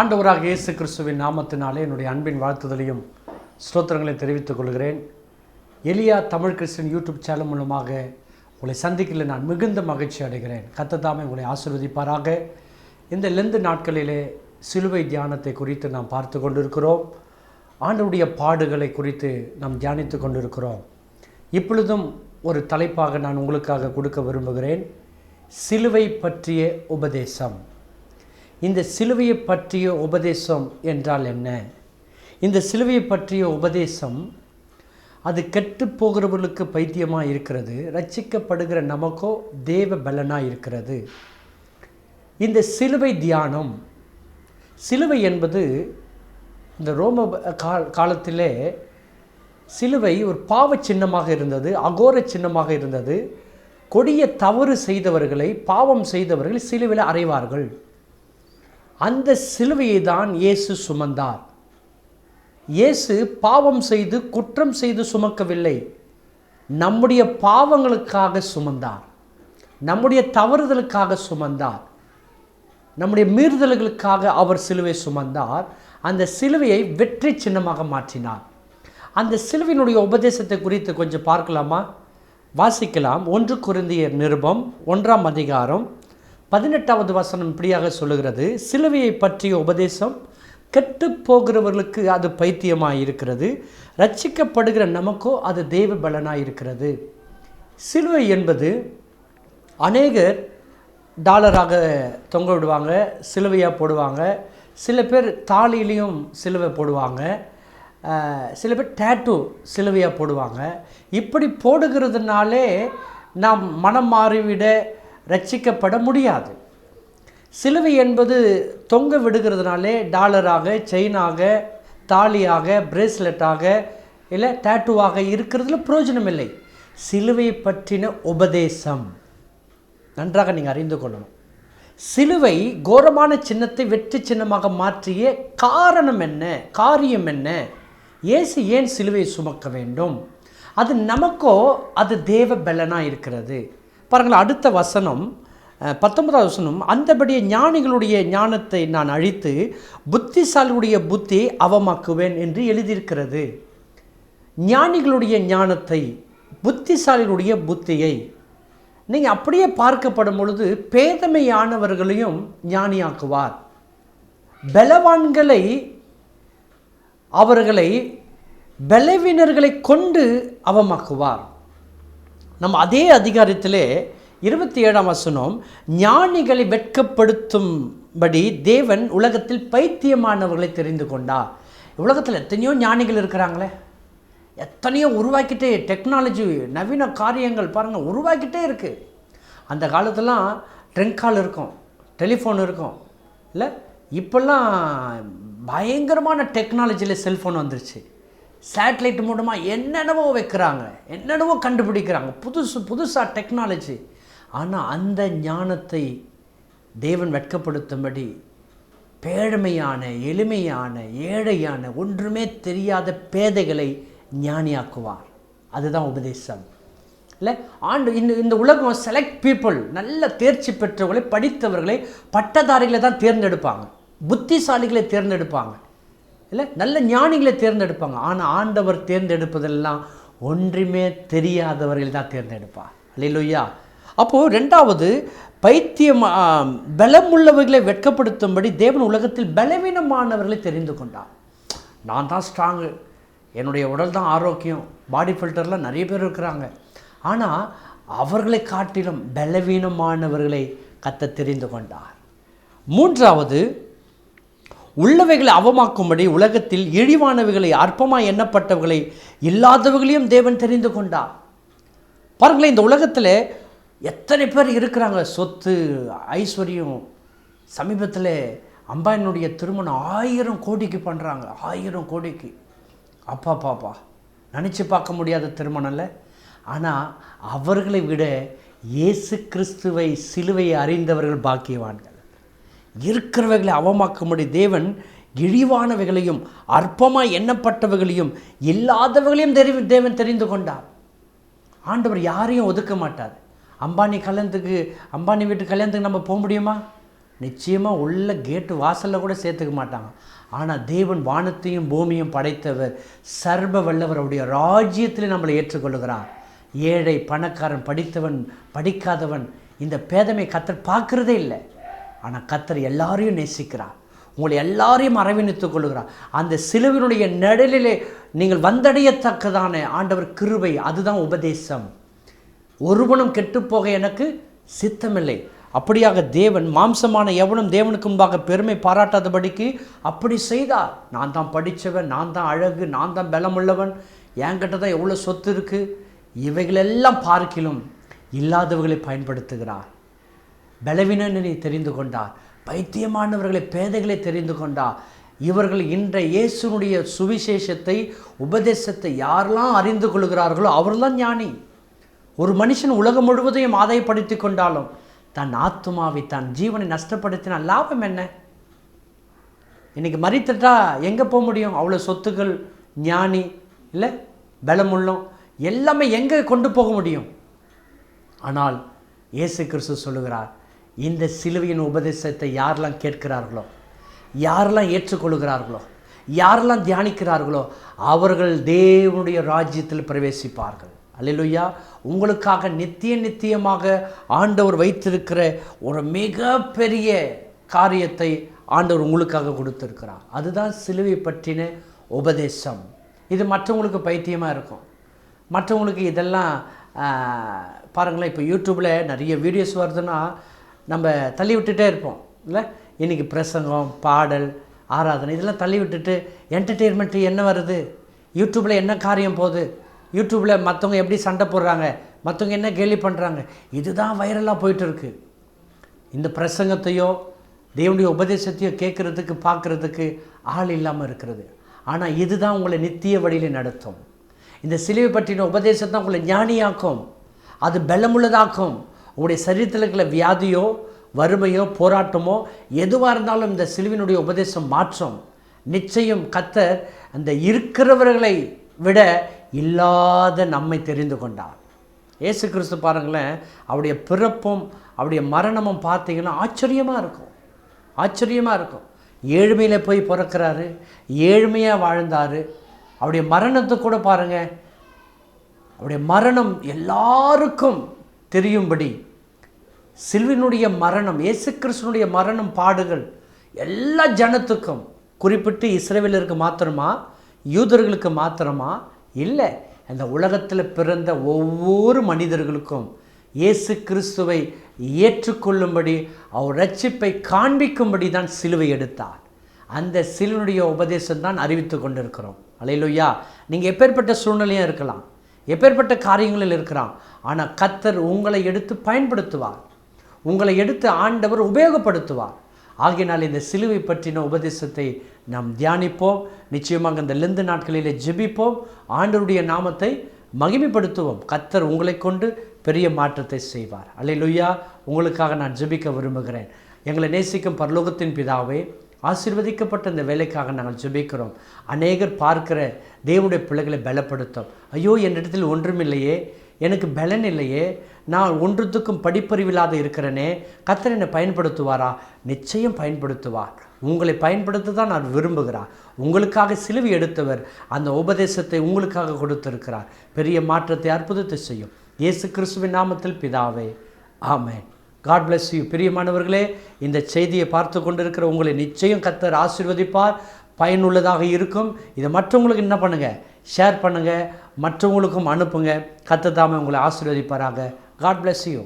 ஆண்டவராக இயேசு கிறிஸ்துவின் நாமத்தினாலே என்னுடைய அன்பின் வாழ்த்துதலையும் ஸ்தோத்திரங்களை தெரிவித்துக் கொள்கிறேன். எலியா தமிழ் கிறிஸ்டியன் யூடியூப் சேனல் மூலமாக உங்களை சந்திக்கல நான் மிகுந்த மகிழ்ச்சி அடைகிறேன். கர்த்தர் உங்களை ஆசீர்வதிப்பாராக. இந்த லெந்து நாட்களிலே சிலுவை தியானத்தை குறித்து நாம் பார்த்து கொண்டிருக்கிறோம். ஆண்டவருடைய பாடுகளை குறித்து நாம் தியானித்து கொண்டிருக்கிறோம். இப்பொழுதும் ஒரு தலைப்பாக நான் உங்களுக்காக கொடுக்க விரும்புகிறேன். சிலுவை பற்றிய உபதேசம். இந்த சிலுவையை பற்றிய உபதேசம் என்றால் என்ன? இந்த சிலுவையை பற்றிய உபதேசம் அது கெட்டு போகிறவர்களுக்கு பைத்தியமாக இருக்கிறது, ரட்சிக்கப்படுகிற நமக்கோ தேவ பலனாக இருக்கிறது. இந்த சிலுவை தியானம், சிலுவை என்பது இந்த ரோம காலத்திலே சிலுவை ஒரு பாவ சின்னமாக இருந்தது, அகோர சின்னமாக இருந்தது. கொடிய தவறு செய்தவர்களை, பாவம் செய்தவர்களை சிலுவையில் அறைவார்கள். அந்த சிலுவையை தான் இயேசு சுமந்தார். இயேசு பாவம் செய்து குற்றம் செய்து சுமக்கவில்லை, நம்முடைய பாவங்களுக்காக சுமந்தார், நம்முடைய தவறுதலுக்காக சுமந்தார், நம்முடைய மீறுதல்களுக்காக அவர் சிலுவை சுமந்தார். அந்த சிலுவையை வெற்றி சின்னமாக மாற்றினார். அந்த சிலுவையினுடைய உபதேசத்தை குறித்து கொஞ்சம் பார்க்கலாமா? வாசிக்கலாம். 1 கொரிந்தியர் நிருபம் 1ஆம் அதிகாரம் 18வது வசனம் இப்படியாக சொல்லுகிறது: சிலுவையை பற்றிய உபதேசம் கெட்டு போகிறவர்களுக்கு அது பைத்தியமாக இருக்கிறது, ரட்சிக்கப்படுகிற நமக்கோ அது தேவ பலனாக இருக்கிறது. சிலுவை என்பது அநேகர் டாலராக தொங்க விடுவாங்க, சிலுவையாக போடுவாங்க. சில பேர் தாலியிலையும் சிலுவை போடுவாங்க, சில பேர் டேட்டூ சிலுவையாக போடுவாங்க. இப்படி போடுகிறதுனாலே நாம் மனம் மாறிவிட ரட்சிக்கப்பட முடியாது. சிலுவை என்பது தொங்க விடுகிறதுனாலே டாலராக, செயினாக, தாலியாக, பிரேஸ்லெட்டாக, இல்லை டேட்டூவாக இருக்கிறதுல பிரயோஜனம் இல்லை. சிலுவை பற்றின உபதேசம் நன்றாக நீங்கள் அறிந்து கொள்ளணும். சிலுவை கோரமான சின்னத்தை வெற்றி சின்னமாக மாற்றிய காரணம் என்ன, காரியம் என்ன? இயேசு ஏன் சிலுவையை சுமக்க வேண்டும்? அது நமக்கோ அது தேவ பலனாக இருக்கிறது. பாருங்கள், அடுத்த வசனம் 19வது வசனம்: அந்தபடியே ஞானிகளுடைய ஞானத்தை நான் அழித்து புத்திசாலியுடைய புத்தியை அவமாக்குவேன் என்று எழுதியிருக்கிறது. ஞானிகளுடைய ஞானத்தை, புத்திசாலியுடைய புத்தியை நீங்கள் அப்படியே பார்க்கப்படும் பொழுது பேதமையானவர்களையும் ஞானியாக்குவார், பலவான்களை, அவர்களை பலவீனர்களை கொண்டு அவமாக்குவார். நம்ம அதே அதிகாரத்திலே 27ஆம் வசனம்: ஞானிகளை வெட்கப்படுத்தும்படி தேவன் உலகத்தில் பைத்தியமானவர்களை தெரிந்து கொண்டார். உலகத்தில் எத்தனையோ ஞானிகள் இருக்கிறாங்களே, எத்தனையோ உருவாக்கிட்டே, டெக்னாலஜி நவீன காரியங்கள் பாருங்கள் உருவாக்கிட்டே இருக்குது. அந்த காலத்துலாம் ட்ரங்க் கால் இருக்கும், டெலிஃபோன் இருக்கும் இல்லை. இப்போல்லாம் பயங்கரமான டெக்னாலஜியில் செல்ஃபோன் வந்துருச்சு. சேட்டலைட் மூலமாக என்னென்னவோ வைக்கிறாங்க, என்னென்னவோ கண்டுபிடிக்கிறாங்க, புதுசாக டெக்னாலஜி. ஆனால் அந்த ஞானத்தை தேவன் வெட்கப்படுத்தும்படி பேழமையான, எளிமையான, ஏழையான, ஒன்றுமே தெரியாத பேதைகளை ஞானியாக்குவார். அதுதான் உபதேசம் இல்லை. இந்த உலகம் செலக்ட் பீப்புள், நல்ல தேர்ச்சி பெற்றவர்களை, படித்தவர்களை, பட்டதாரிகளை தான் தேர்ந்தெடுப்பாங்க, புத்திசாலிகளை தேர்ந்தெடுப்பாங்க இல்லை, நல்ல ஞானிகளை தேர்ந்தெடுப்பாங்க. ஆனால் ஆண்டவர் தேர்ந்தெடுப்பதெல்லாம் ஒன்றுமே தெரியாதவர்கள் தான் தேர்ந்தெடுப்பார். அல்லேலூயா. அப்போது 2வது, பைத்தியம் பலமுள்ளவர்களை வெட்கப்படுத்தும்படி தேவன் உலகத்தில் பலவீனமானவர்களை தெரிந்து கொண்டார். நான் தான் ஸ்ட்ராங்கு, என்னுடைய உடல் தான் ஆரோக்கியம், பாடி ஃபில்டர்லாம் நிறைய பேர் இருக்கிறாங்க. ஆனால் அவர்களை காட்டிலும் பலவீனமானவர்களை கர்த்தர் தெரிந்து கொண்டார். 3வது, உள்ளவைகளை அவமாக்கும்படி உலகத்தில் இழிவானவைகளை, அற்பமாக எண்ணப்பட்டவர்களை, இல்லாதவர்களையும் தேவன் தெரிந்து கொண்டார். பாருங்களேன், இந்த உலகத்தில் எத்தனை பேர் இருக்கிறாங்க, சொத்து ஐஸ்வர்யம். சமீபத்தில் அம்பானியுடைய திருமணம் 1000 கோடிக்கு பண்ணுறாங்க, 1000 கோடிக்கு. அப்பா பாப்பா, நினச்சி பார்க்க முடியாத திருமணம் இல்லை. ஆனால் அவர்களை விட இயேசு கிறிஸ்துவை, சிலுவையை அறிந்தவர்கள் பாக்கியவான்கள். இருக்கிறவைகளை அவமாக்கும்படி தேவன் இழிவானவைகளையும், அற்பமாக எண்ணப்பட்டவைகளையும், இல்லாதவர்களையும் தேவன் தெரிந்து கொண்டார். ஆண்டவர் யாரையும் ஒதுக்க மாட்டார். அம்பானி வீட்டு கல்யாணத்துக்கு நம்ம போக முடியுமா? நிச்சயமாக உள்ள கேட்டு வாசலில் கூட சேர்த்துக்க மாட்டாங்க. ஆனால் தேவன் வானத்தையும் பூமியும் படைத்தவர், சர்வ வல்லவர், அவருடைய ராஜ்யத்தில் நம்மளை ஏற்றுக்கொள்கிறார். ஏழை, பணக்காரன், படித்தவன், படிக்காதவன், இந்த பேதமை கர்த்தர் பார்க்குறதே இல்லை. ஆனால் கர்த்தர் எல்லாரையும் நேசிக்கிறார், உங்களை எல்லாரையும் அரவணைத்துக் கொள்கிறார். அந்த சிலுவையினுடைய நிழலிலே நீங்கள் வந்தடையத்தக்கதான ஆண்டவர் கிருபை, அதுதான் உபதேசம். ஒருவனும் கெட்டுப்போக எனக்கு சித்தமில்லை. அப்படியாக தேவன் மாம்சமான எவனும் தேவனுக்கு முன்பாக பெருமை பாராட்டாதபடிக்கு அப்படி செய்தார். நான் தான் படித்தவன், நான் தான் அழகு, நான் தான் பலமுள்ளவன், என்கிட்ட தான் எவ்வளோ சொத்து இருக்குது, இவைகளெல்லாம் பார்க்கிலும் இல்லாதவர்களை பயன்படுத்துகிறார். பலவீனனை தெரிந்து கொண்டார், பைத்தியமானவர்களை, பேதைகளை தெரிந்து கொண்டார். இவர்கள் இன்றைய இயேசுனுடைய சுவிசேஷத்தை, உபதேசத்தை யாரெல்லாம் அறிந்து கொள்கிறார்களோ அவர்தான் ஞானி. ஒரு மனுஷன் உலகம் முழுவதையும் ஆதாயப்படுத்தி கொண்டாலும் தன் ஆத்மாவை, தன் ஜீவனை நஷ்டப்படுத்தினால் லாபம் என்ன? இன்றைக்கி மறித்துட்டா எங்கே போக முடியும்? அவ்வளோ சொத்துக்கள், ஞானி இல்லை, பலமுள்ளம் எல்லாமே எங்கே கொண்டு போக முடியும்? ஆனால் இயேசு கிறிஸ்து சொல்லுகிறார், இந்த சிலுவையின் உபதேசத்தை யாரெல்லாம் கேட்கிறார்களோ, யாரெல்லாம் ஏற்றுக்கொள்கிறார்களோ, யாரெல்லாம் தியானிக்கிறார்களோ அவர்கள் தேவனுடைய ராஜ்யத்தில் பிரவேசிப்பார்கள். அல்லேலூயா. உங்களுக்காக நித்தியமாக ஆண்டவர் வைத்திருக்கிற ஒரு மிகப்பெரிய காரியத்தை ஆண்டவர் உங்களுக்காக கொடுத்திருக்கிறார். அதுதான் சிலுவை பற்றின உபதேசம். இது மற்றவங்களுக்கு பைத்தியமாக இருக்கும். மற்றவங்களுக்கு இதெல்லாம் பாருங்களேன், இப்போ யூடியூப்பில் நிறைய வீடியோஸ் வருதுன்னா நம்ம தள்ளி விட்டுட்டே இருப்போம் இல்லை. இன்றைக்கி பிரசங்கம், பாடல், ஆராதனை இதெல்லாம் தள்ளி விட்டுட்டு என்டர்டெயின்மெண்ட்டு என்ன வருது, யூடியூப்பில் என்ன காரியம் போகுது, யூடியூப்பில் மற்றவங்க எப்படி சண்டை போடுறாங்க, மற்றவங்க என்ன கேலி பண்ணுறாங்க, இதுதான் வைரலாக போயிட்டு இருக்கு. இந்த பிரசங்கத்தையோ தேவனுடைய உபதேசத்தையோ கேட்குறதுக்கு, பார்க்குறதுக்கு ஆள் இல்லாமல் இருக்கிறது. ஆனால் இதுதான் உங்களை நித்திய வழியில் நடத்தும். இந்த சிலுவை பற்றின உபதேசத்தை உங்களை ஞானியாக்கும், அது பலமுள்ளதாக்கும். உங்களுடைய சரீரத்தில் இருக்கிற வியாதியோ, வறுமையோ, போராட்டமோ எதுவாக இருந்தாலும் இந்த சிலுவினுடைய உபதேசம் மாற்றம். நிச்சயம் கர்த்தர் அந்த இருக்கிறவர்களை விட இல்லாத நம்மை தெரிந்து கொண்டார். இயேசு கிறிஸ்து பாருங்களேன், அவருடைய பிறப்பும் அவருடைய மரணமும் பார்த்தீங்கன்னா ஆச்சரியமாக இருக்கும், ஆச்சரியமாக இருக்கும். ஏழ்மையில் போய் பிறக்கிறாரு, ஏழ்மையாக வாழ்ந்தார். அவருடைய மரணத்தை கூட பாருங்கள், அவருடைய மரணம் எல்லாருக்கும் தெரியும்படி சிலுவினுடைய மரணம், இயேசு கிறிஸ்துனுடைய மரணம், பாடுகள் எல்லா ஜனத்துக்கும், குறிப்பிட்டு இஸ்ரவேலருக்கு மாத்திரமா, யூதர்களுக்கு மாத்திரமா இல்லை, அந்த உலகத்தில் பிறந்த ஒவ்வொரு மனிதர்களுக்கும் இயேசு கிறிஸ்துவை ஏற்றுக்கொள்ளும்படி, அவர் ரட்சிப்பை காண்பிக்கும்படி தான் சிலுவை எடுத்தார். அந்த சிலுவையுடைய உபதேசம் தான் அறிவித்து கொண்டிருக்கிறோம். அல்லேலூயா. நீங்கள் எப்பேற்பட்ட சூழ்நிலையும் இருக்கலாம், எப்பேற்பட்ட காரியங்களில் இருக்கிறான், ஆனால் கர்த்தர் உங்களை எடுத்து பயன்படுத்துவார், உங்களை எடுத்து ஆண்டவர் உபயோகப்படுத்துவார். ஆகையினால் இந்த சிலுவை பற்றின உபதேசத்தை நாம் தியானிப்போம். நிச்சயமாக இந்த லெந்து நாட்களிலே ஜெபிப்போம், ஆண்டவருடைய நாமத்தை மகிமைப்படுத்துவோம். கர்த்தர் உங்களை கொண்டு பெரிய மாற்றத்தை செய்வார். அல்லேலூயா. உங்களுக்காக நான் ஜெபிக்க விரும்புகிறேன். எங்களை நேசிக்கும் பரலோகத்தின் பிதாவே, ஆசீர்வதிக்கப்பட்ட இந்த வேலைக்காக நாங்கள் ஜெபிக்கிறோம். அநேகர் பார்க்கிற தேவனுடைய பிள்ளைகளை பலப்படுத்தும். ஐயோ, என்னிடத்தில் ஒன்றுமில்லையே, எனக்கு பலன் இல்லையே, நான் ஒன்றுத்துக்கும் படிப்பறிவில்லாத இருக்கிறேனே, கர்த்தர் என்னை பயன்படுத்துவாரா? நிச்சயம் பயன்படுத்துவார். உங்களை பயன்படுத்த தான் நான் விரும்புகிறார். உங்களுக்காக சிலுவை எடுத்தவர் அந்த உபதேசத்தை உங்களுக்காக கொடுத்திருக்கிறார். பெரிய மாற்றத்தை, அற்புதத்தை செய்யும். இயேசு கிறிஸ்துவின் நாமத்தில் பிதாவே, ஆமென். God bless you. பிரியமானவர்களே, இந்த செய்தியை பார்த்து கொண்டிருக்கிற உங்களை நிச்சயம் கர்த்தர் ஆசீர்வதிப்பார், பயனுள்ளதாக இருக்கும். இதை மற்றவங்களுக்கு என்ன பண்ணுங்கள், ஷேர் பண்ணுங்கள், மற்றவங்களுக்கும் அனுப்புங்க. கர்த்தர் தாமே உங்களை ஆசீர்வதிப்பாராக. God bless you.